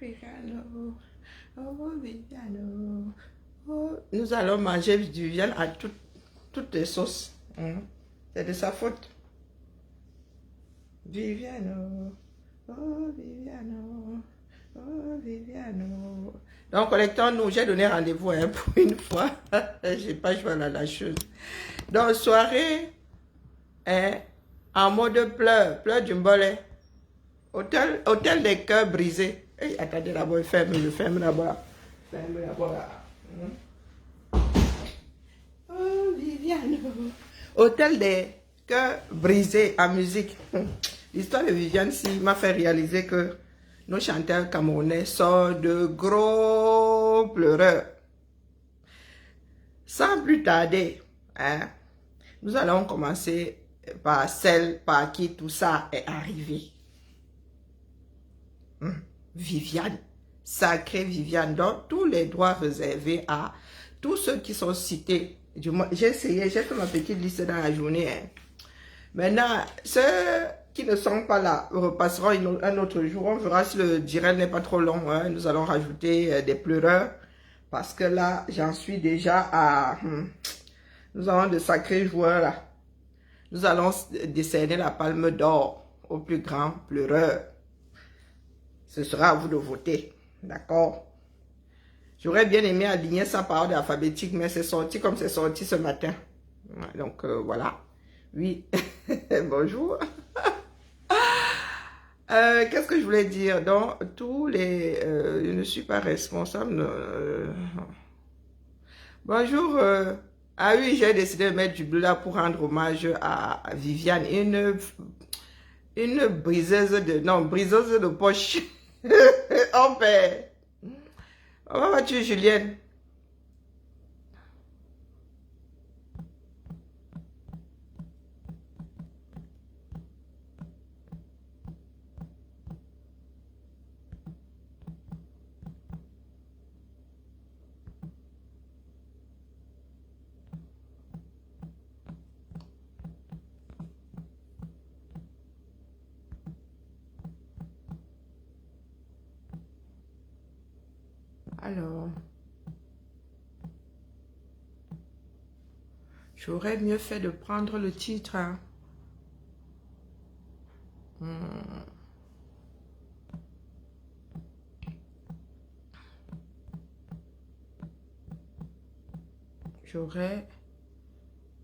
Viviane, oh Viviane, oh. Nous allons manger du Viviane à toutes les sauces. C'est de sa faute. Viviane, oh Viviane, oh Viviane. Donc, collectons-nous, j'ai donné rendez-vous pour une fois. J'ai pas joué à la chose. Donc, soirée en mode pleurs du mbolet. Hôtel des cœurs brisés. Hey, attendez d'abord, je ferme d'abord. Ferme d'abord là. Oh, Viviane. Hôtel des cœurs brisés en musique. L'histoire de Viviane m'a fait réaliser que nos chanteurs camerounais sont de gros pleureurs. Sans plus tarder, nous allons commencer par celle par qui tout ça est arrivé. Viviane, sacrée Viviane, donc tous les droits réservés à tous ceux qui sont cités. J'ai essayé, j'ai fait ma petite liste dans la journée. Maintenant, ceux qui ne sont pas là repasseront un autre jour. On verra si le direct n'est pas trop long. Nous allons rajouter des pleureurs parce que là, j'en suis déjà à... Nous avons de sacrés joueurs là. Nous allons décerner la palme d'or au plus grand pleureur. Ce sera à vous de voter. D'accord? J'aurais bien aimé aligner ça par ordre alphabétique, mais c'est sorti comme c'est sorti ce matin. Donc, voilà. Oui. Bonjour. Qu'est-ce que je voulais dire? Donc, tous les... je ne suis pas responsable. Bonjour. Ah oui, j'ai décidé de mettre du bleu là pour rendre hommage à Viviane. Une briseuse de... Non, briseuse de poche. Oh ben. Comment vas-tu, Julienne? Alors, j'aurais mieux fait de prendre le titre. Hein. J'aurais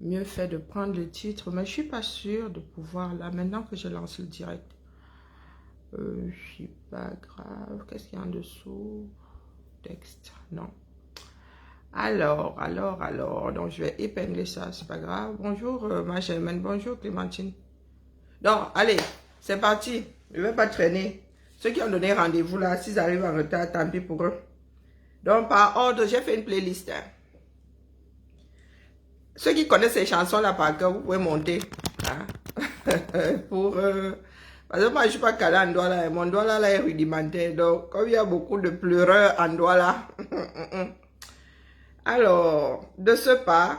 mieux fait de prendre le titre, mais je suis pas sûre de pouvoir là, maintenant que je lance le direct. Je suis pas grave. Qu'est-ce qu'il y a en dessous? Texte, non. Alors, donc je vais épingler ça, c'est pas grave. Bonjour ma Germaine, bonjour Clémentine. Donc, allez, c'est parti. Je vais pas traîner. Ceux qui ont donné rendez-vous là, s'ils arrivent en retard, tant pis pour eux. Donc, par ordre, j'ai fait une playlist. Hein. Ceux qui connaissent ces chansons là par cœur, vous pouvez monter. Hein. Pour... Parce que moi, je ne suis pas calé en Douala. Mon Douala là est rudimentaire. Donc, comme il y a beaucoup de pleureurs en Douala. Alors, de ce pas.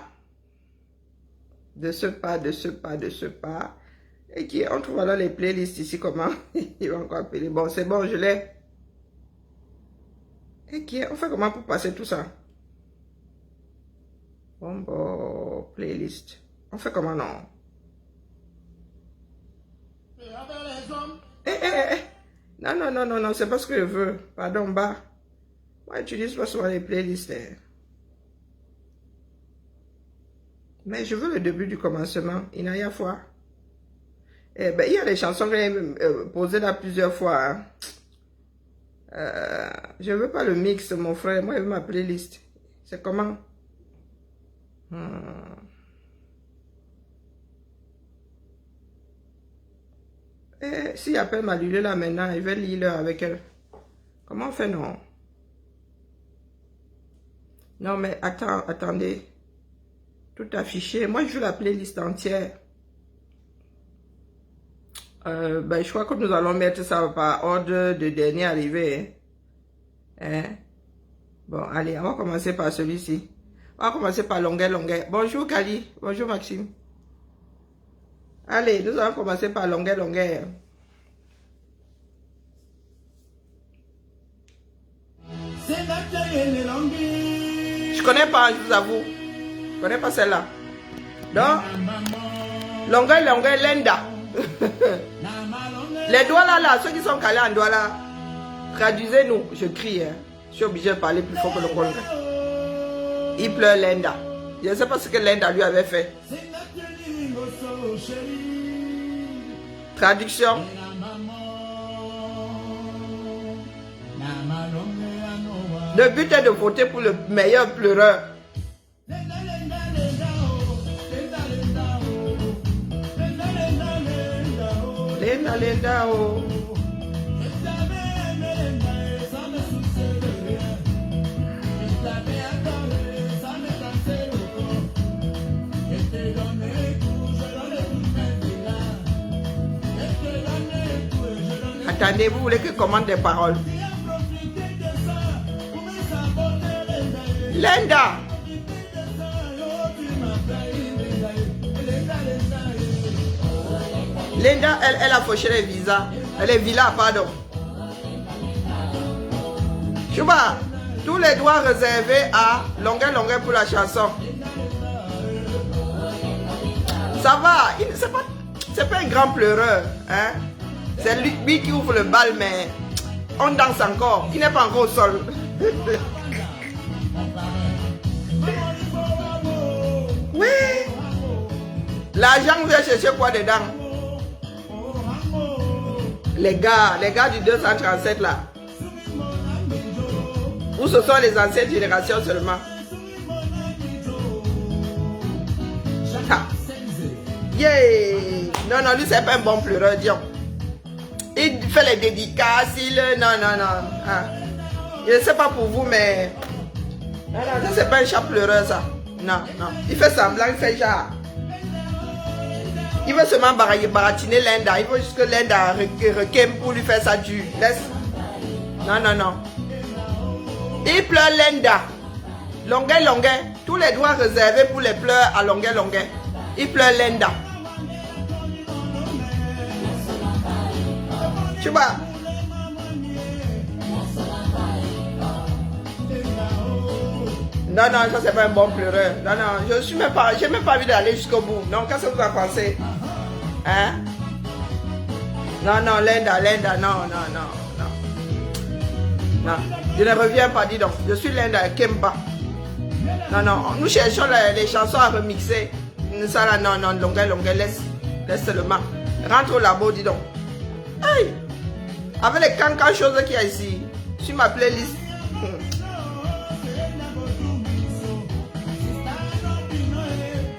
Et qui, on trouve voilà les playlists ici, comment ils vont encore appeler. Bon, c'est bon, je l'ai. Et qui, on fait comment pour passer tout ça? Bon, playlist. On fait comment, non? Non, c'est pas ce que je veux. Pardon, bah. Moi, j'utilise pas souvent les playlists. Hein. Mais je veux le début du commencement. Inaya fois. Eh ben, il y a des chansons que j'ai posées là plusieurs fois. Hein. Je veux pas le mix, mon frère. Moi, je veux ma playlist. C'est comment? S'il appelle ma Lulu là maintenant, il va lire avec elle. Comment on fait, non? Non, mais attendez. Tout affiché. Moi, je veux la playlist entière. Ben, je crois que nous allons mettre ça par ordre de dernier arrivé. Hein? Bon, allez, on va commencer par celui-ci. On va commencer par longueur. Bonjour, Kali. Bonjour, Maxime. Allez, nous allons commencer par longueur. Je connais pas, je vous avoue. Je connais pas celle-là. Donc, longueur, Lenda. Les doigts là, ceux qui sont calés en doigts là, traduisez-nous. Je crie, hein. Je suis obligé de parler plus fort que le Congo. Il pleure Lenda. Je ne sais pas ce que Lenda lui avait fait. Traduction. Le but est de voter pour le meilleur pleureur. Lenda, oh. Attendez, vous voulez que je commande des paroles? Lenda. Lenda, elle a fauché les visas. Elle est villa, pardon. Chouba, tous les droits réservés à longueur pour la chanson. Ça va, c'est pas un grand pleureur. Hein? C'est lui qui ouvre le bal, mais on danse encore. Il n'est pas encore au sol. Oui. L'argent vient chercher quoi dedans? Les gars du 237 là. Ou ce sont les anciennes générations seulement? Ah. Yeah. Non, lui c'est pas un bon pleureur, disons. Il fait les dédicaces, non. Ah. Je ne sais pas pour vous, mais... Non, ça c'est pas un chat pleureur ça. Non. Il fait semblant, il fait genre... Il veut seulement baratiner Lenda. Il veut juste que Lenda requème pour lui faire ça du. Laisse. Non. Il pleure Lenda. Longueur. Tous les doigts réservés pour les pleurs à longueur. Il pleure Lenda. Tu vois? Non, ça c'est pas un bon pleureur. Non, j'ai même pas envie d'aller jusqu'au bout. Non, qu'est-ce que vous en pensez? Hein? Non, Lenda, non. Je ne reviens pas, dis donc. Je suis Lenda, Kemba. Non, nous cherchons les chansons à remixer. Ça là, non, longueur, laisse seulement. Rentre au labo, dis donc. Aïe! Avec les cancans choses qu'il y a ici, sur ma playlist.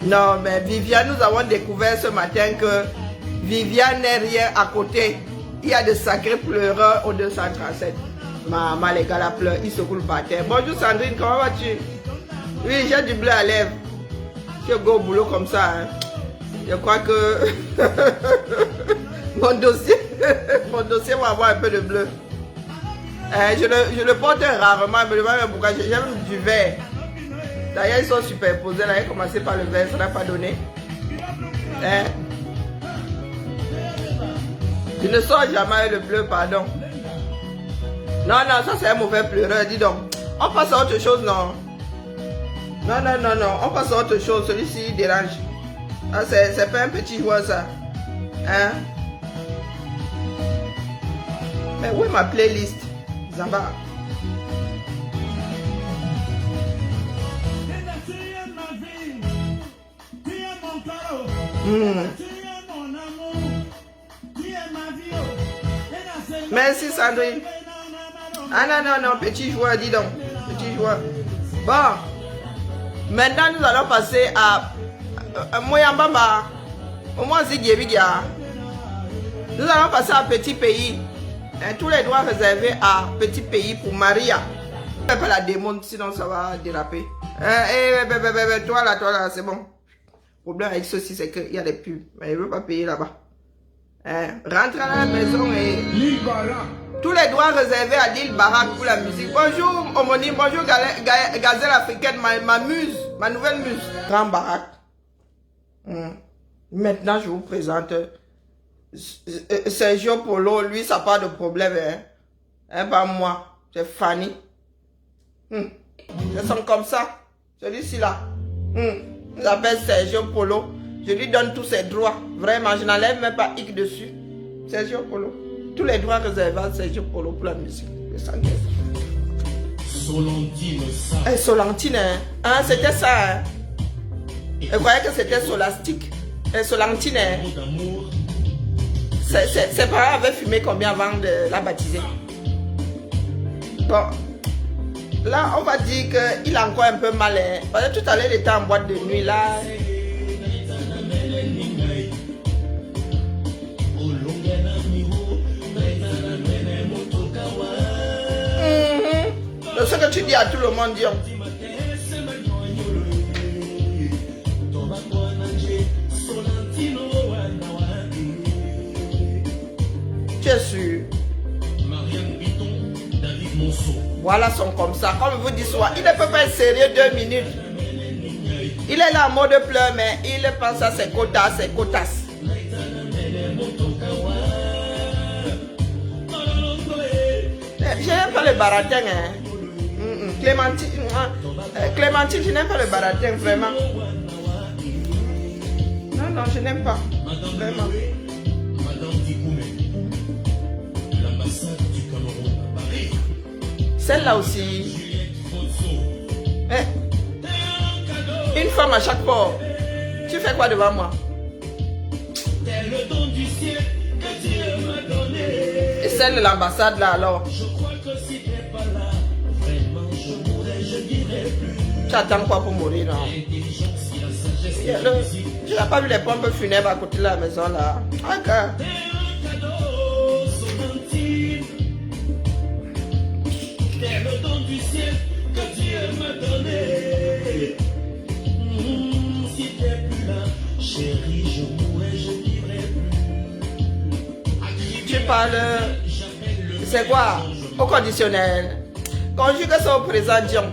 Non, mais Viviane, nous avons découvert ce matin que Viviane n'est rien à côté. Il y a de sacrés pleureurs au 237. Maman, les gars, la pleure, ils se coulent par terre. Bonjour Sandrine, comment vas-tu? Oui, j'ai du bleu à lèvres. Je go au boulot comme ça. Hein. Je crois que mon dossier va avoir un peu de bleu. Je le porte rarement, mais pourquoi j'aime du vert. D'ailleurs, ils sont superposés. Là, j'ai commencé par le vert, ça n'a pas donné. Hein? Je ne sors jamais le bleu, pardon. Non, ça c'est un mauvais pleureur, dis donc. On passe à autre chose, non? Non, on passe à autre chose. Celui-ci, il dérange. Ah, c'est pas un petit joueur, ça. Hein? Mais où est ma playlist? Zamba. Merci Sandrine. Ah non, petit joueur, dis donc. Petit joueur. Bon. Maintenant, nous allons passer à Moyambamba. Au moins, Zigyebigia. Nous allons passer à Petit Pays. Tous les droits réservés à Petit Pays pour Maria. Je ne vais pas la démonter, sinon ça va déraper. Toi là, c'est bon. Le problème avec ceci, c'est qu'il y a des pubs. Mais il ne veut pas payer là-bas. Rentre à la maison et... Tous les droits réservés à Lil Barak pour la musique. Bonjour homonyme, bonjour Gazelle africaine, ma muse, ma nouvelle muse. Grand Barak. Maintenant, je vous présente Sergio Polo. Lui, ça n'a pas de problème. Pas moi. C'est Fanny. Ils sont comme ça. Celui-ci là. Il s'appelle Sergio Polo. Je lui donne tous ses droits. Vraiment, je n'enlève même pas X dessus. Sergio Polo. Tous les droits réservés à Sergio Polo pour la musique. Solentine, ça. Solentine, hein? C'était ça. Hein? Je croyais que c'était Solastique. Solentine. Hein? Ses parents avaient fumé combien avant de la baptiser? Bon. Là, on va dire qu'il a encore un peu mal. Hein? Parce que tout à l'heure, il était en boîte de nuit là. Ce que tu dis à tout le monde, Dion. Tu es sûr? Voilà, sont comme ça. Comme je vous dis souvent, il ne peut pas être sérieux 2 minutes. Il est là en mode pleurs, mais il pense à ses quotas, ses quotas. Je n'aime pas le baratin, hein. Clémentine, je n'aime pas le baratin, vraiment. Non, non, je n'aime pas. Vraiment. Celle-là aussi. Une femme à chaque fois. Tu fais quoi devant moi? Et celle de l'ambassade là alors. Tu attends quoi pour mourir là? Tu n'as pas vu les pompes funèbres à côté de la maison là? Okay. Tu parles. C'est quoi? Au conditionnel. Conjugue ça au présent, Dion.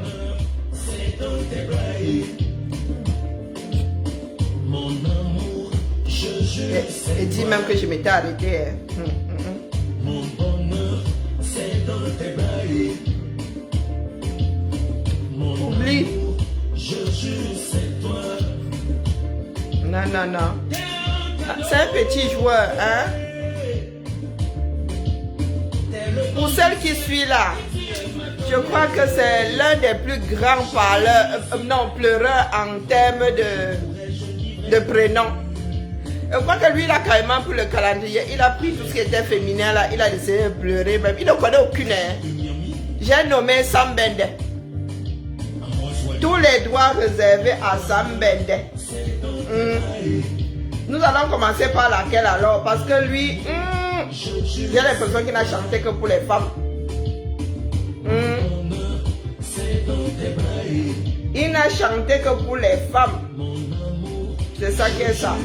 Et dis même que je m'étais arrêté. Mon bonheur, c'est dans tes bras. Oublie. Je jure, c'est toi. Non, non, non. C'est un petit joueur, hein? Pour celle qui suit là, je crois que c'est l'un des plus grands pleureurs en termes de prénom. Je crois que lui, il a carrément pris le calendrier. Il a pris tout ce qui était féminin là. Il a essayé de pleurer. Même. Il ne connaît aucune. Hein. J'ai nommé Sam Bende. Tous les droits réservés à Sam Bende. Nous allons commencer par laquelle alors? Parce que lui, j'ai l'impression qu'il n'a chanté que pour les femmes. Il n'a chanté que pour les femmes. C'est ça qui est ça.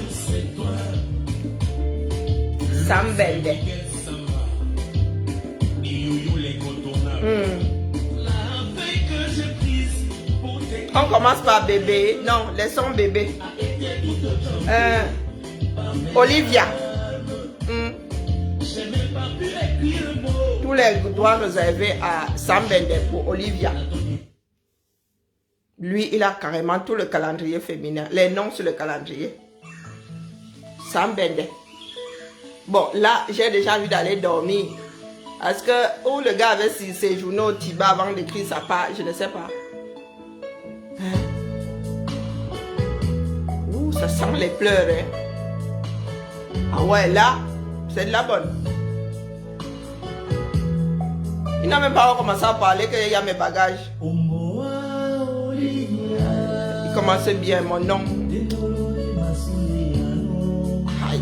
Sam Bende. On commence par bébé. Non, laissons bébé. Olivia. Tous les droits réservés à Sam Bende pour Olivia. Lui, il a carrément tout le calendrier féminin. Les noms sur le calendrier. Sam Bende. Bon, là, j'ai déjà envie d'aller dormir. Est-ce que où le gars avait ses journaux au Tiba avant d'écrire sa page? Je ne sais pas. Ouh, ça sent les pleurs. Hein? Ah ouais, là, c'est de la bonne. Il n'a même pas commencé à parler qu'il y a mes bagages. Il commençait bien, mon nom. Aïe.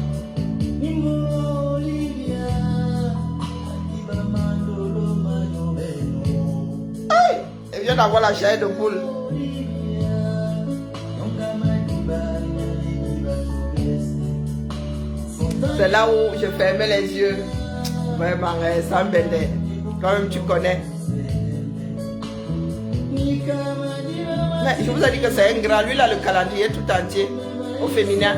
Aïe. Il vient d'avoir la chair de poule. C'est là où je fermais les yeux. Vraiment, Sam Bende. Quand même, tu connais. Mais je vous ai dit que c'est un grand. Lui, il a le calendrier tout entier. Au féminin.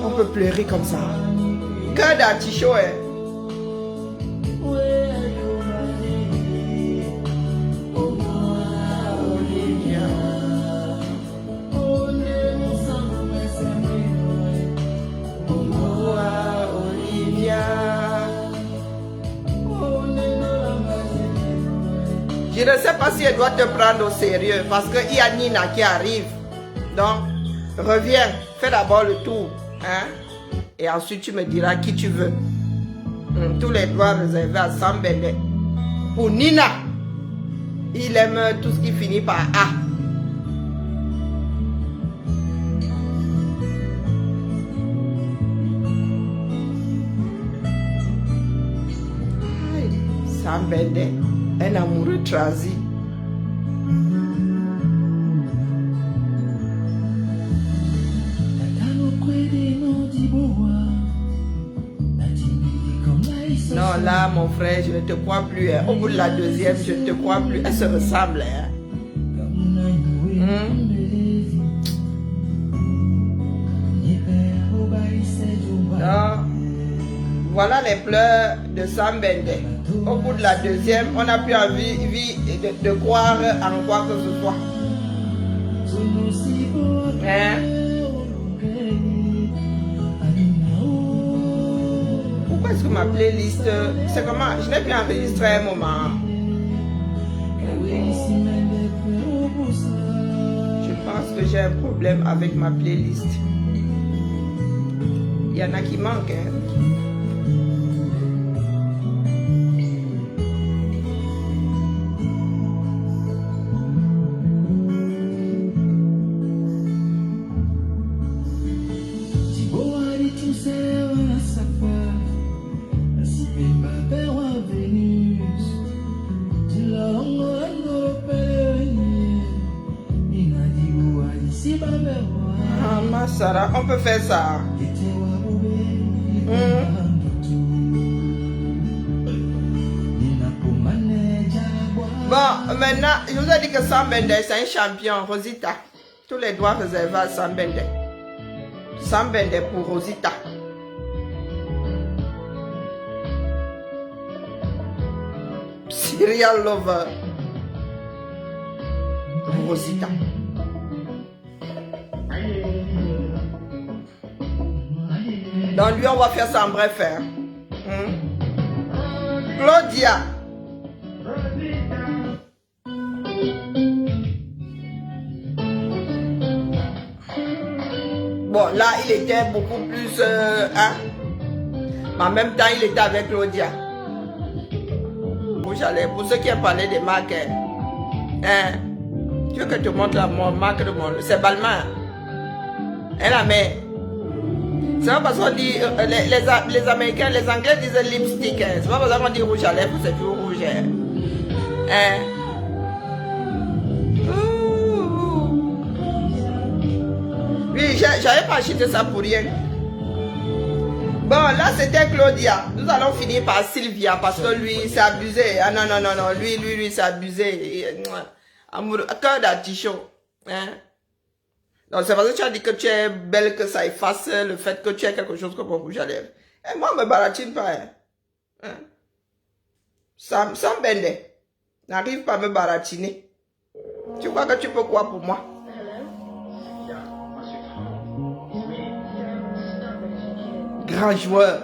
Oh. peut pleurer comme ça? Cœur d'artichaut, hein? Je ne sais pas si elle doit te prendre au sérieux parce qu'il y a Nina qui arrive. Donc, reviens, fais d'abord le tour. Hein? Et ensuite, tu me diras qui tu veux. Tous les droits réservés à Sambende. Pour Nina, il aime tout ce qui finit par A. Sambende, un amoureux trasi. Non, là, mon frère, je ne te crois plus. Hein. Au bout de la deuxième, je ne te crois plus. Elle se ressemble. Hein. Non. Voilà les pleurs de Sambende. Au bout de la deuxième, on n'a plus envie de croire en quoi que ce soit. Hein? Pourquoi est-ce que ma playlist... C'est comment? Je n'ai plus enregistré un moment. Je pense que j'ai un problème avec ma playlist. Il y en a qui manquent. Hein? Sarah, on peut faire ça. Bon, maintenant, je vous ai dit que Sambende, c'est un champion. Rosita. Tous les droits réservés à Sambende. Sambende pour Rosita. Serial lover. Rosita. Donc lui, on va faire ça en bref. Claudia. Bon, là, il était beaucoup plus... hein? Mais en même temps, il était avec Claudia. Pour ceux qui ont parlé des marques, hein? Tu veux que je te montre la marque de mon... C'est Balmain. Elle la met. C'est pas parce qu'on dit, les Américains, les Anglais disent lipstick. Hein. C'est pas parce qu'on dit rouge à lèvres, c'est toujours rouge. Hein. Oui, j'avais pas acheté ça pour rien. Bon, là c'était Claudia. Nous allons finir par Sylvia parce que lui, c'est abusé. Ah non, non, non, non, lui, c'est abusé. Amour, cœur d'artichaut. Hein. Donc c'est parce que tu as dit que tu es belle que ça efface le fait que tu as quelque chose comme un rouge à lèvres. Et moi, je me baratine pas. Hein. Sambende n'arrive pas à me baratiner. Tu crois que tu peux quoi pour moi? Grand joueur.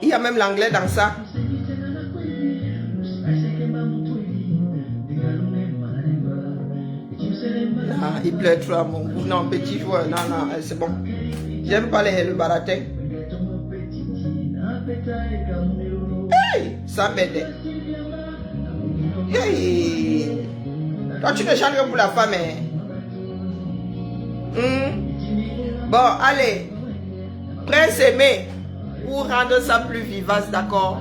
Il y a même l'anglais dans ça. Ah, il pleure trop à mon goût. Non, petit joueur. Non, non, c'est bon. J'aime pas le baratin. Hey, ça m'aide. Hey. Toi, tu ne chantes que pour la femme. Hein? Bon, allez. Prince Aimé. Pour rendre ça plus vivace, d'accord?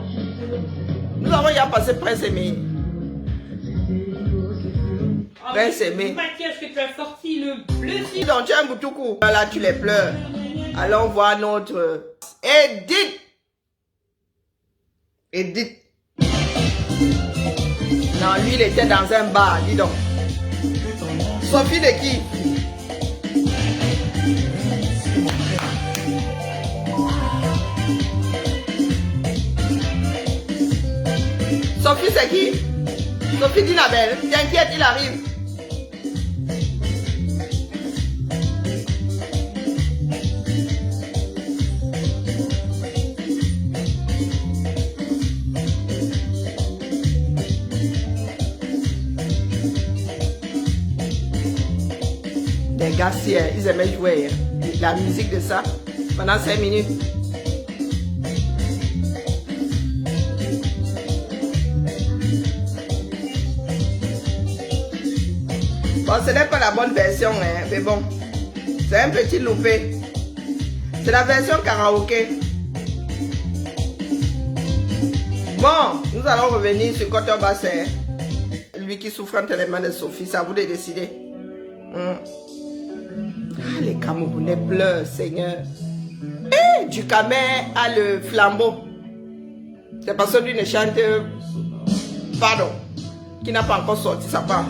Nous avons déjà passé Prince Aimé. Prince Aimé. Mathias, que tu as sorti le bleu. Donc, tu as un boutoukou. Là, tu les pleures. Allons voir notre Edith. Edith. Non, lui, il était dans un bar, dis donc. Sophie de qui? Sophie c'est qui? Sophie d'Inabelle. T'inquiète, il arrive. Les gars, si, ils aimaient jouer la musique de ça pendant 5 minutes. Bon, ce n'est pas la bonne version, hein, mais bon, c'est un petit loupé. C'est la version karaoké. Bon, nous allons revenir sur Cotton Basset. Lui qui souffre tellement de Sophie, ça vous de décider. Ah, les Camerounais pleurent, Seigneur. Et du Camer a le flambeau. C'est parce que lui ne chante, pardon, qui n'a pas encore sorti sa part.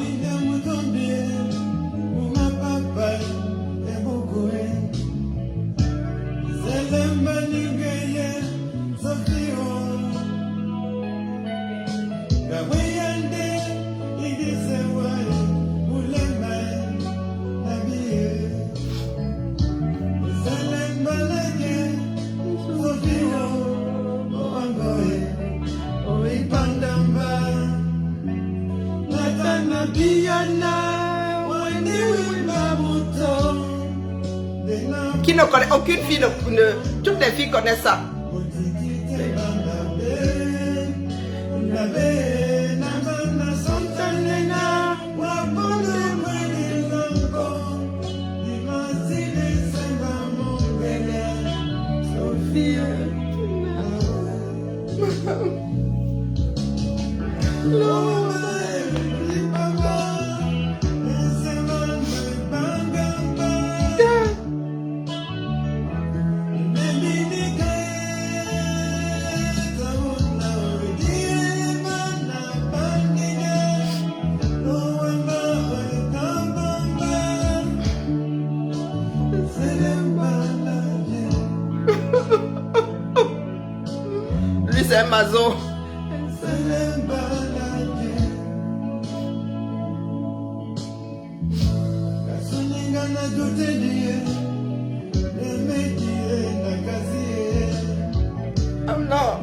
Qui ne connaît aucune fille, toutes les filles connaissent ça. Lui c'est un mazo. Oh non.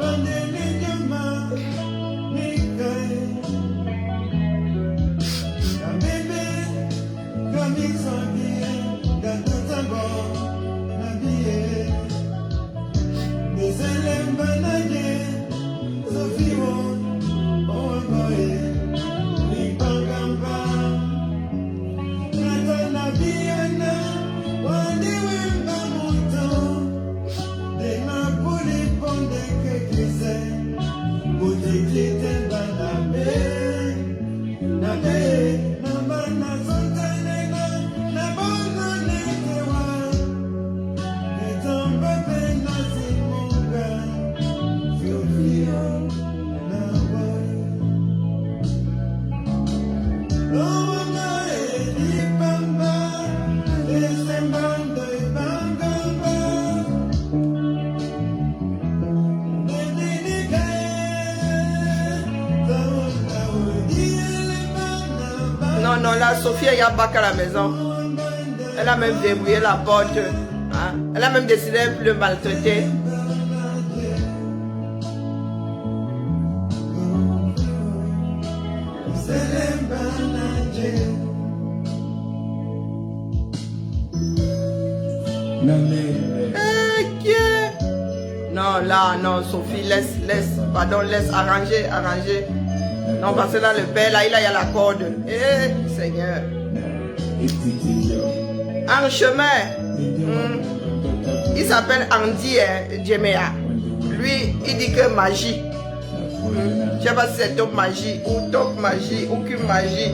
Non, là, Sophie, il y a bac à la maison. Elle a même débrouillé la porte. Hein? Elle a même décidé de le maltraiter. Non, là, non, Sophie, laisse arranger. Non, parce que là, le père, là, il a la corde. Eh, Seigneur. En chemin, il s'appelle Andy Djemea. Lui, il dit que magie. Je ne sais pas si c'est top magie, ou qu'une magie.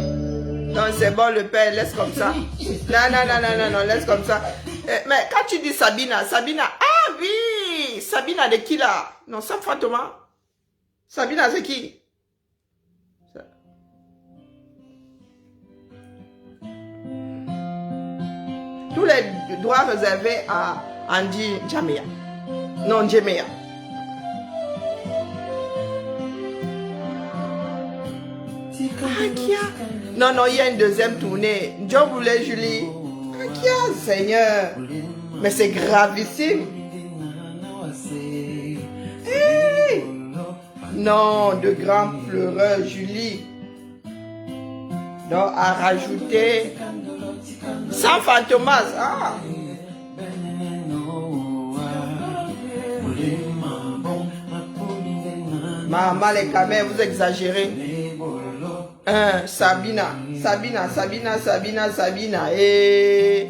Non, c'est bon, le père, laisse comme ça. Non, laisse comme ça. Mais quand tu dis Sabina, ah oui, Sabina de qui là? Non, c'est Fatoma. Sabina, c'est qui? Tous les droits réservés à Andy Jamea. Non, Jamea. Akia. Non, non, il y a une deuxième tournée. Joe voulait Julie. Akia, Seigneur. Mais c'est gravissime. Hey. Non, de grands pleureurs, Julie. Donc, à rajouter sans Fantomas. Ah. Maman, les caméras, vous exagérez. Sabina. Et...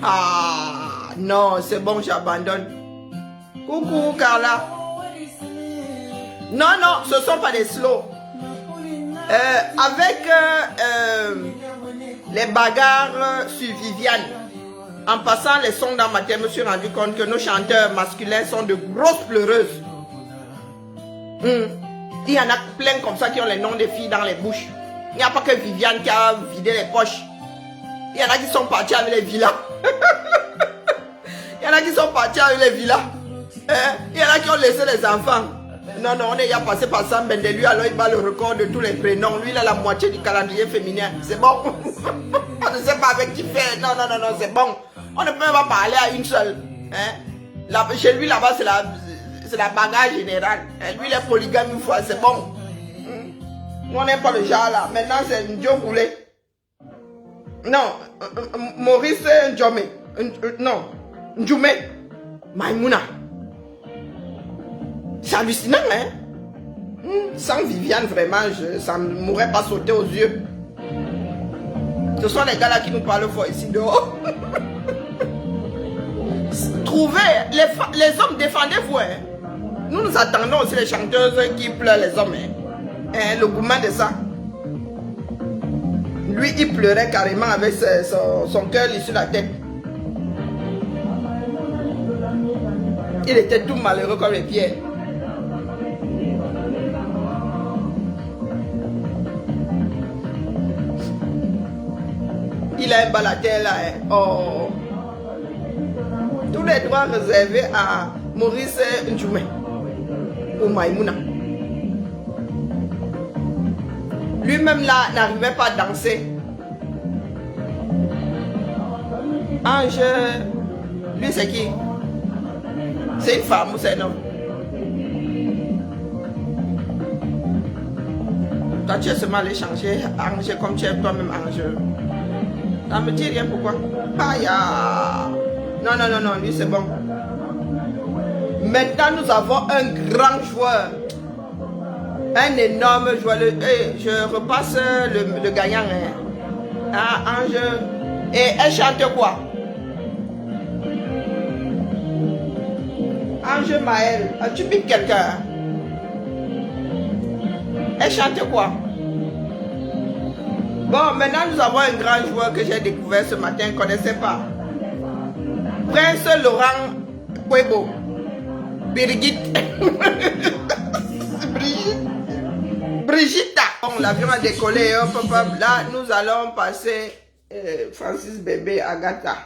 Ah, non, c'est bon, j'abandonne. Coucou, Carla. Non, non, ce ne sont pas des slows. Avec les bagarres sur Viviane, en passant les sons dans ma tête, je me suis rendu compte que nos chanteurs masculins sont de grosses pleureuses. Il y en a plein comme ça qui ont les noms des filles dans les bouches. Il n'y a pas que Viviane qui a vidé les poches. Il y en a qui sont partis avec les villas. Il y en a qui sont partis avec les villas. Il y en a qui ont laissé les enfants. Non, non, on est passé par Sam Bende. Lui, alors il bat le record de tous les prénoms. Lui, il a la moitié du calendrier féminin. C'est bon. On ne sait pas avec qui faire. Non, non, non, non, c'est bon. On ne peut pas parler à une seule. Là, chez lui, là-bas, c'est la bagarre générale. Lui, il est polygame une fois, c'est bon. Nous, on n'est pas le genre là. Maintenant, c'est un Joe Boulet. Non, Maurice Njome. Non, Njoume. Maïmouna. C'est hallucinant, hein? Sans Viviane, vraiment, ça ne m'aurait pas sauté aux yeux. Ce sont les gars là qui nous parlent fort ici dehors. Trouvez, les hommes, défendez-vous, hein? Nous attendons aussi les chanteuses qui pleurent les hommes, hein? Le gourmand de ça. Lui, il pleurait carrément avec son cœur sur la tête. Il était tout malheureux comme les pierres. Il a un balater là. Hein. Oh. Tous les droits réservés à Maurice Njoume ou Maïmouna. Lui-même là n'arrivait pas à danser. Ange, lui c'est qui? C'est une femme ou c'est un homme? Toi tu es seulement allé changer Ange comme tu es toi-même Ange. Ça me dit rien pourquoi. Aïe. Non, non, non, non, lui c'est bon. Maintenant nous avons un grand joueur. Un énorme joueur. Hey, je repasse le gagnant. Hein. Ah, Ange. Et elle chante quoi? Ange Maël. Tu piques quelqu'un? Elle chante quoi? Bon, maintenant nous avons un grand joueur que j'ai découvert ce matin, je ne connaissais pas. Prince Laurent Kwebo. Brigitte. Brigitta. Bon, l'avion a décollé. Hop, hop, hop. Là, nous allons passer Francis Bébé Agatha.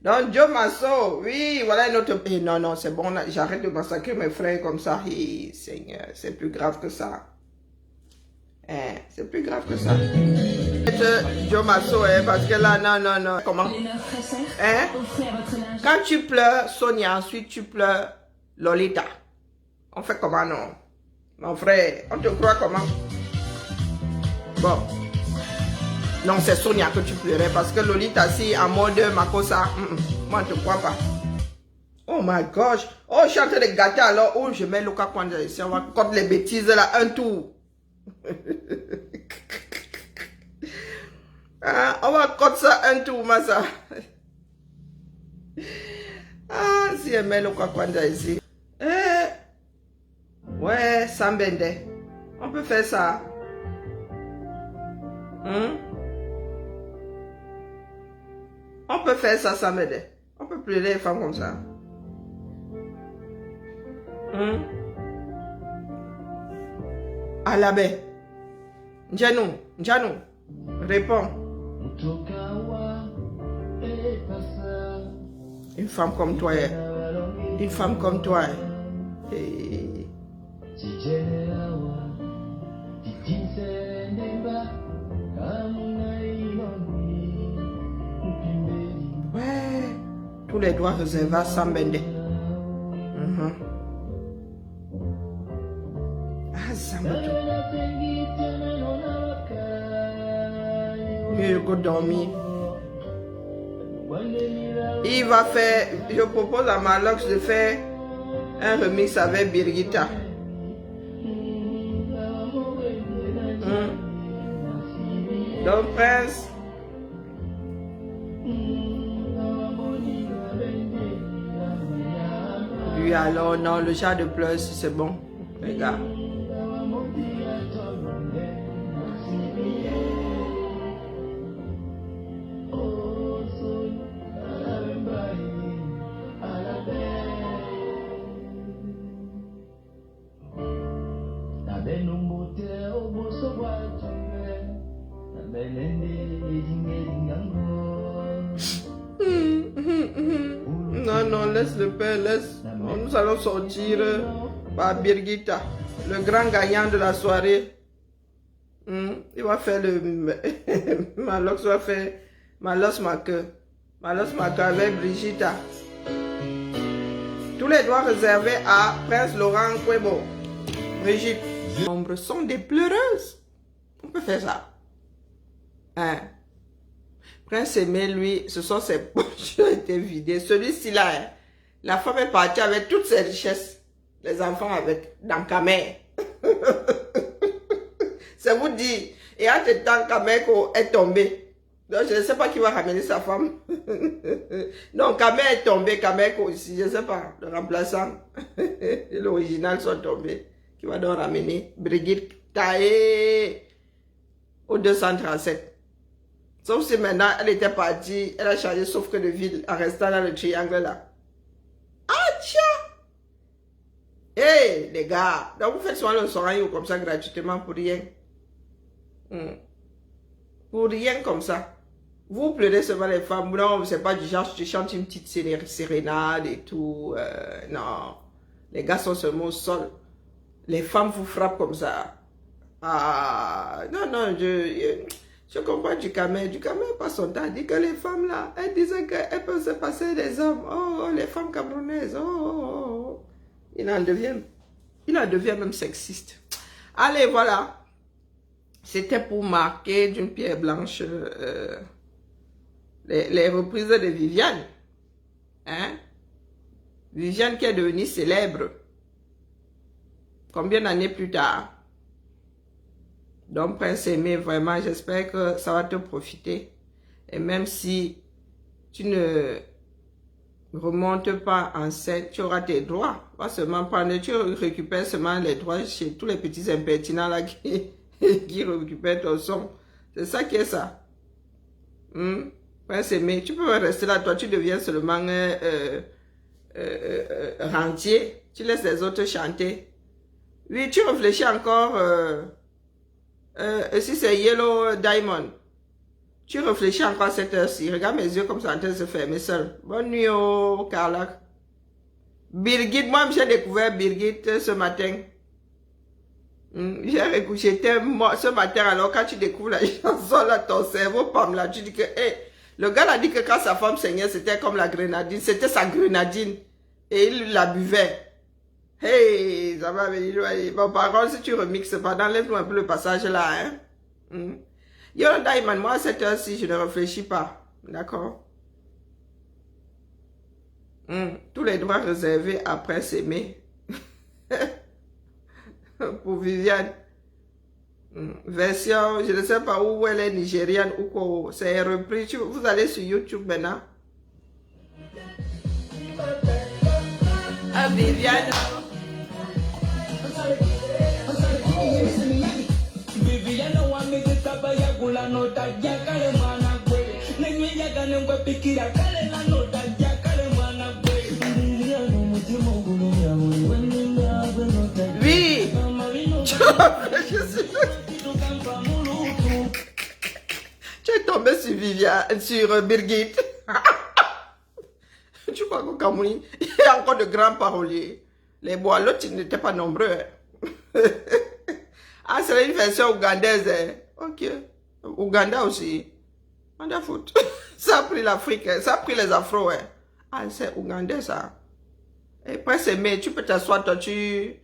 Donc, Joe Masso, oui, voilà notre... Eh, non, non, c'est bon, j'arrête de massacrer mes frères comme ça. Eh, Seigneur, c'est plus grave que ça. C'est plus grave que ça. Joe Masso, parce que là, non, non, non. Comment? Quand tu pleures, Sonia, ensuite tu pleures Lolita. On fait comment, non? Mon frère, on te croit comment? Bon. Non, c'est Sonia que tu pleurais parce que Lolita, si en mode Makosa, moi, je ne te crois pas. Oh my gosh. Oh, je suis en train de gâter alors. Oh, je mets le cas quand ici. On va compter les bêtises là, un tour. Ah, on va compter ça un tour, ma ça. Ah, si elle met le cas quand ici. Ouais, Sambende. On peut faire ça. On peut faire ça, Sambende. On peut pleurer les femmes comme ça. Alabé. Njanou, réponds. Une femme comme toi, hein. Une femme comme toi. Hein. Et... Ouais, tous les droits réservés à Sambende. Ah, Zambato. Mieux que dormir. Il va faire, je propose à Malox de faire un remix avec Birgitta. Donc, Prince. Lui alors, non, le chat de pleurs, c'est bon. Regarde. Non, non, laisse le père, laisse. Nous allons sortir par Birgitta, le grand gagnant de la soirée. Il va faire le... Malox va faire Malos Maker. Malos Maker avec Brigitta. Tous les droits réservés à Prince Laurent Kwebo. Brigitte. Les nombres sont des pleureuses. On peut faire ça. Hein? Prince Aimé, lui, ce sont ses poches qui ont été vidées. Celui-ci là, hein, la femme est partie avec toutes ses richesses. Les enfants avec, dans Kamer. C'est vous dire. Et en ce temps, Kameko est tombé. Donc, je ne sais pas qui va ramener sa femme. Non, Kamer est tombé, Kameko aussi, je ne sais pas. Le remplaçant et l'original sont tombés. Qui va donc ramener Brigitte Taé au 237. Sauf si maintenant, elle était partie, elle a changé sauf que de ville en restant dans le triangle là. Ah, tiens! Hey, les gars, donc vous faites souvent le sorail comme ça gratuitement pour rien. Pour rien comme ça. Vous pleurez seulement les femmes. Non, c'est pas du genre, tu chantes une petite sérénade et tout. Non. Les gars sont seulement au sol. Les femmes vous frappent comme ça. Ah, non, non, je comprends du Kamer. Du Kamer passe son temps. Dit que les femmes là, elles disaient qu'elles peuvent se passer des hommes. Oh, les femmes camerounaises. Oh. Il en devient même sexiste. Allez, voilà. C'était pour marquer d'une pierre blanche les reprises de Viviane. Hein? Viviane qui est devenue célèbre. Combien d'années plus tard? Donc, Prince Aimé, vraiment, j'espère que ça va te profiter. Et même si tu ne remontes pas en scène, tu auras tes droits. Pas seulement prendre, tu récupères seulement les droits chez tous les petits impertinents là qui récupèrent ton son. C'est ça qui est ça. Prince Aimé, tu peux rester là, toi, tu deviens seulement rentier. Tu laisses les autres chanter. Oui, tu réfléchis encore... si c'est Yellow Diamond, tu réfléchis encore à cette heure-ci. Regarde mes yeux comme ça en train de se fermer seul. Bonne nuit, oh, Carla. Birgit, moi j'ai découvert Birgit ce matin. J'étais mort ce matin, alors quand tu découvres la chanson là, ton cerveau, pam là, tu dis que, hey, le gars a dit que quand sa femme saignait, c'était comme la grenadine, c'était sa grenadine. Et il la buvait. Hey, ça va venir. Bon, par contre, si tu remixes pas, enlève-nous un peu le passage là, hein. Yo, Diamond, moi, à cette heure-ci, je ne réfléchis pas. D'accord? Tous les droits réservés à Prince Aimé. Pour Viviane. Version, je ne sais pas où elle est nigériane ou quoi. C'est repris. Vous allez sur YouTube maintenant. Ah, Viviane. Oui. Tu es tombé sur Viviane, sur Birgit. tu crois qu'au Cameroun, il y a encore de grands paroliers. Les Boalotes, ils n'étaient pas nombreux. Hein. Ah, c'est une version ougandaise. Hein. Ok. Ouganda aussi. On a foutu. Ça a pris l'Afrique. Hein. Ça a pris les Afro. Hein. Ah, c'est ougandais, ça. Et après, c'est mais tu peux t'asseoir, toi, tu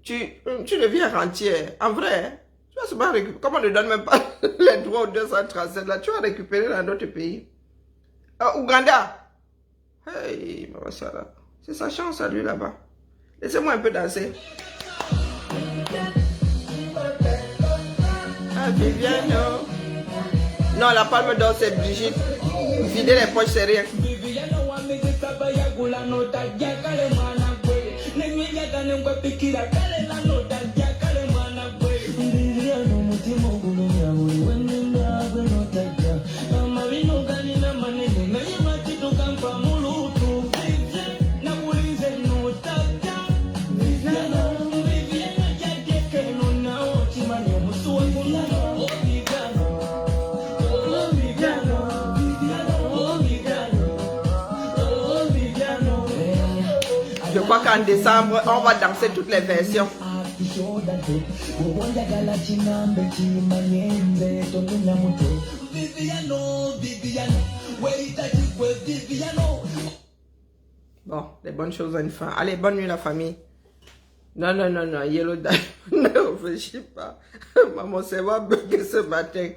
deviens rentier. En vrai, hein. Tu vas seulement récupérer. Comme on ne donne même pas les droits aux 237, là, tu vas récupérer dans d'autres pays. Ouganda. Hey, maman Sarah. C'est sa chance à lui là-bas. Laissez-moi un peu danser. Ah, Viviano. Non, la palme d'or, c'est Brigitte. Vider les poches, c'est rien. Je crois qu'en décembre, on va danser toutes les versions. Bon, les bonnes choses ont une fin. Allez, bonne nuit la famille. Non, non, non, non, Yellow Diamond, ne réfléchis pas. Maman, c'est va bugger ce matin.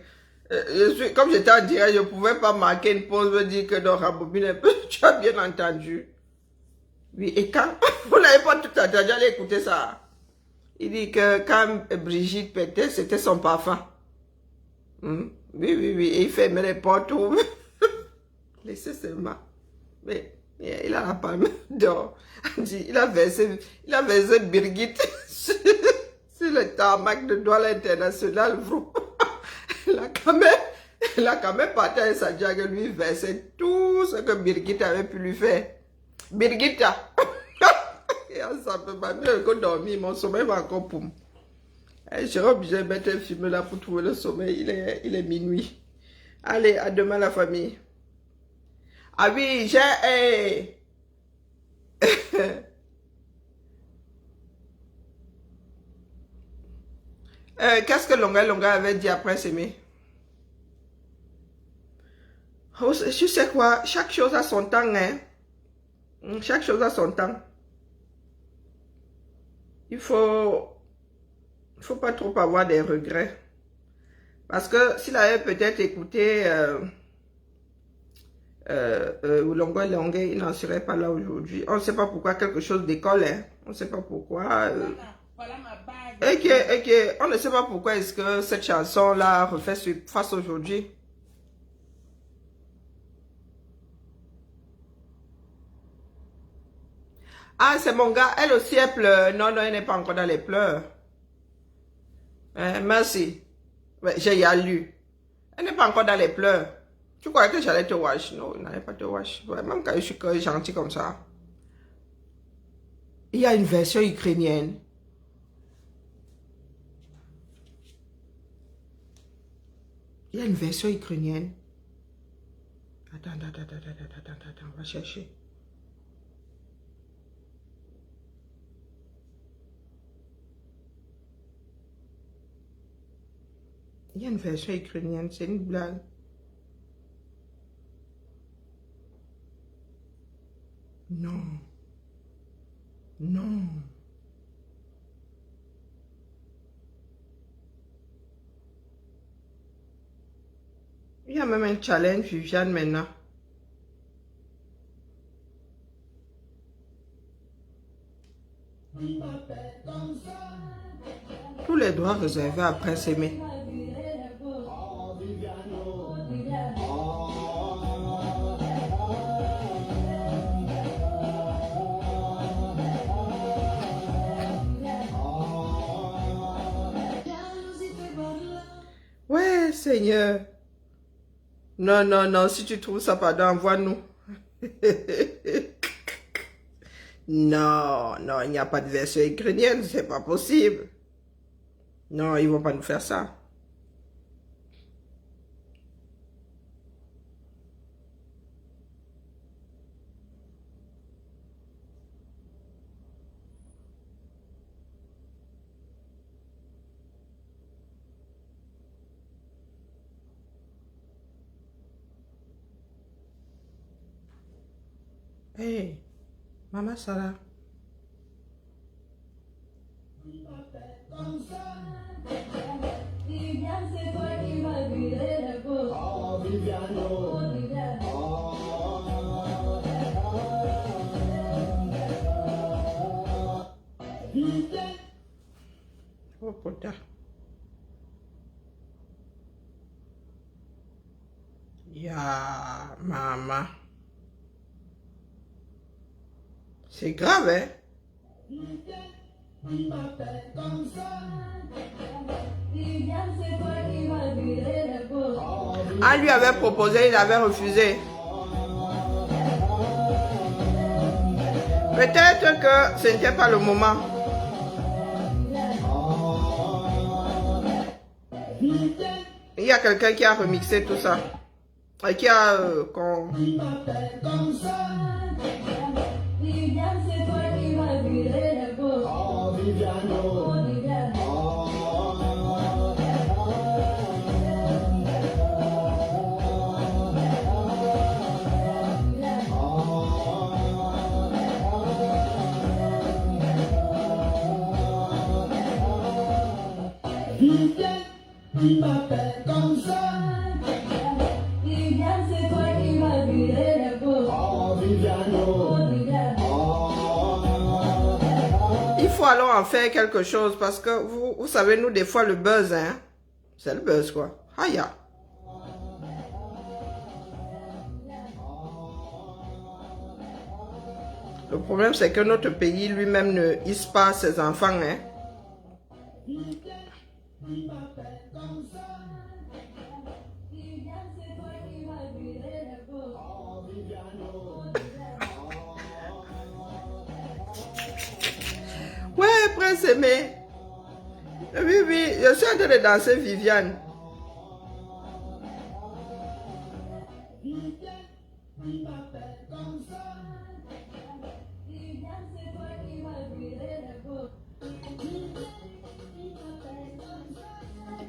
Comme j'étais en direct, je ne pouvais pas marquer une pause, me dire que non, rembobine un peu. Tu as bien entendu. Oui, et quand vous n'avez pas tout entendu, allez écouter ça. Il dit que quand Brigitte pétait, c'était son parfum. Oui, oui, oui, et il fermait les portes. Laissez seulement. Mais il a la palme d'or. Il a versé Birgit sur le tarmac de Douala International. Il a quand même parti à sa diague, lui versait tout ce que Birgit avait pu lui faire. Birgitta. Ça peut pas mieux que dormir. Mon sommeil va encore pour moi. Je serai obligé de mettre un film là pour trouver le sommeil. Il est minuit. Allez, à demain la famille. Ah oui, j'ai... Qu'est-ce que Longa avait dit après s'aimer? Oh, tu sais quoi? Chaque chose a son temps, hein? Chaque chose a son temps. Il faut pas trop avoir des regrets. Parce que s'il avait peut-être écouté Longa, il n'en serait pas là aujourd'hui. On ne sait pas pourquoi quelque chose décolle. Hein? On ne sait pas pourquoi. On ne sait pas pourquoi est-ce que cette chanson-là refait face aujourd'hui. Ah, c'est mon gars. Elle aussi, elle pleure. Non, non, elle n'est pas encore dans les pleurs. Merci. Ouais, j'ai lu. Elle n'est pas encore dans les pleurs. Tu croyais que j'allais te wash? Non, je n'allais pas te wash. Ouais, même quand je suis gentil comme ça. Il y a une version ukrainienne. Il y a une version ukrainienne. Attends, on va chercher. Il y a une version ukrainienne, c'est une blague. Non. Non. Il y a même un challenge Viviane maintenant. Tous les droits réservés à Prince Aimé. Ouais, Seigneur. Non, non, non, si tu trouves ça, pardon, envoie-nous. Non, non, il n'y a pas de version ukrainienne, c'est pas possible. Non, ils vont pas nous faire ça. Hey, Maman Sarah. Oh, putain. Ya, maman. C'est grave, hein? On lui avait proposé, il avait refusé. Peut-être que ce n'était pas le moment. Il y a quelqu'un qui a remixé tout ça. Et qui a... Il m'appelle comme ça. Viviane, c'est toi qui m'as viré le beau. Oh, Viviano. Il faut alors en faire quelque chose parce que vous savez, nous, des fois, le buzz, hein, c'est le buzz, quoi. Aïe. Le problème, c'est que notre pays lui-même ne hisse pas ses enfants, hein. Ouais, Prince Aimé. Oui, oui, je suis en train de danser Viviane.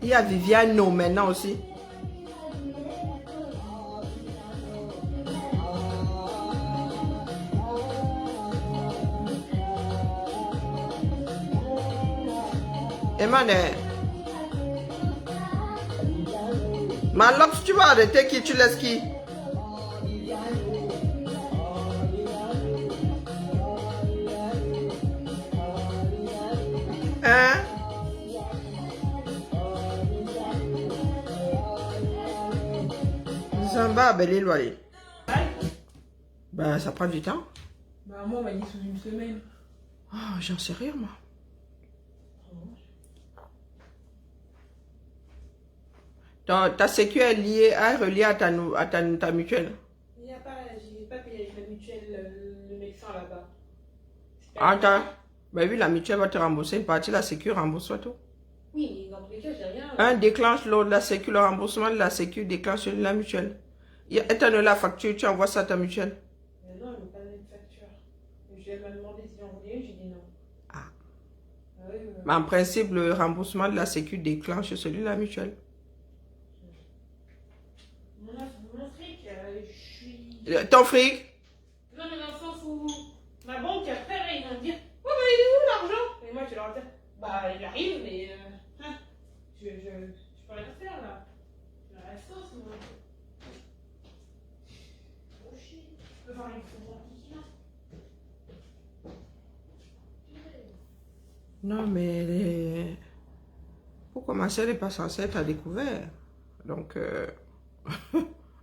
Il y a Viviane No maintenant aussi. Emmanuel. Malox, tu vas arrêter qui? Tu laisses qui? Hein? Zamba, Belé, Loyer. Ben, ça prend du temps. Bah, moi, on m'a dit sous une semaine. Oh, j'en sais rien, moi. Ta sécu est liée, reliée à ta mutuelle. Il n'y a pas, j'ai pas payé avec la mutuelle le médecin là-bas. Ben oui, la mutuelle va te rembourser une partie, la sécu rembourse tout. Oui, mais dans tous les cas, j'ai rien. Un déclenche l'autre, la sécu, le remboursement de la sécu déclenche la mutuelle. Étant donné la facture, tu envoies ça à ta mutuelle. Mais non, il n'y a pas de facture. Je lui ai demandé si j'en voulais une, j'ai dit non. Ah. Oui, Mais en principe, le remboursement de la sécu déclenche celui de la mutuelle. Mon fric, je suis... Ton fric? Non, mais dans le sens où ma banque, après, ils vont me dire « Oh, mais il est où l'argent ?» Et moi, je leur dis « Bah, il arrive, mais... je peux rien faire, là. Je la sauce, moi. Oh, shit. Je peux voir une photo là. Non, mais... Pour commencer, elle n'est pas censée être à découvert. Donc...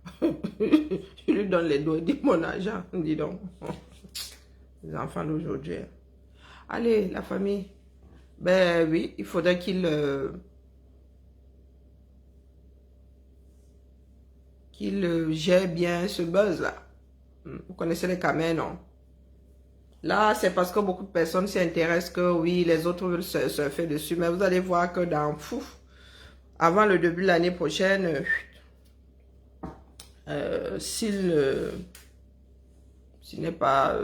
je lui donne les doigts, dis mon argent, dis donc. Les enfants d'aujourd'hui. Allez, la famille. Ben oui, il faudrait qu'il gère bien ce buzz-là. Vous connaissez les camés, non? Là, c'est parce que beaucoup de personnes s'y intéressent que oui, les autres veulent se faire dessus. Mais vous allez voir que dans avant le début de l'année prochaine... s'il n'est pas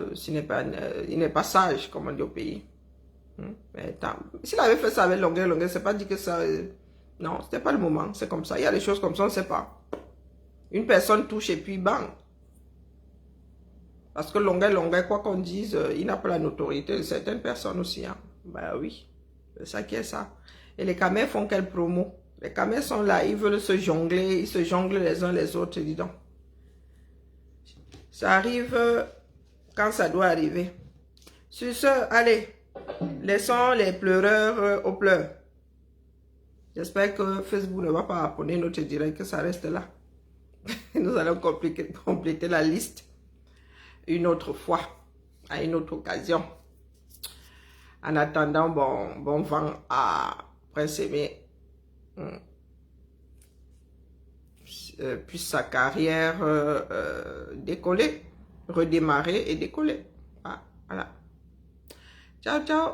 sage, comme on dit au pays. Mais s'il avait fait ça avec longueur, c'est pas dit que ça... non, c'était pas le moment, c'est comme ça. Il y a des choses comme ça, on ne sait pas. Une personne touche et puis bang. Parce que Longueuil, quoi qu'on dise, il n'a pas la notoriété de certaines personnes aussi. Hein. Ben oui, c'est ça qui est ça. Et les camés font quelle promo? Les camés sont là, ils veulent se jongler, ils se jonglent les uns les autres, dis donc. Ça arrive quand ça doit arriver. Sur ce, allez, laissons les pleureurs aux pleurs. J'espère que Facebook ne va pas abonner notre direct, que ça reste là. Nous allons compléter la liste une autre fois, à une autre occasion. En attendant, bon vent à Prince Aimé. Puisse sa carrière décoller, redémarrer et décoller. Ah, voilà. Ciao, ciao.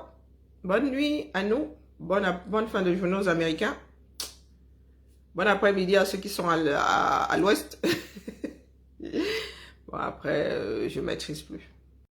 Bonne nuit à nous. Bonne fin de journée aux Américains. Bon après-midi à ceux qui sont à l'ouest. Bon, après, je ne maîtrise plus.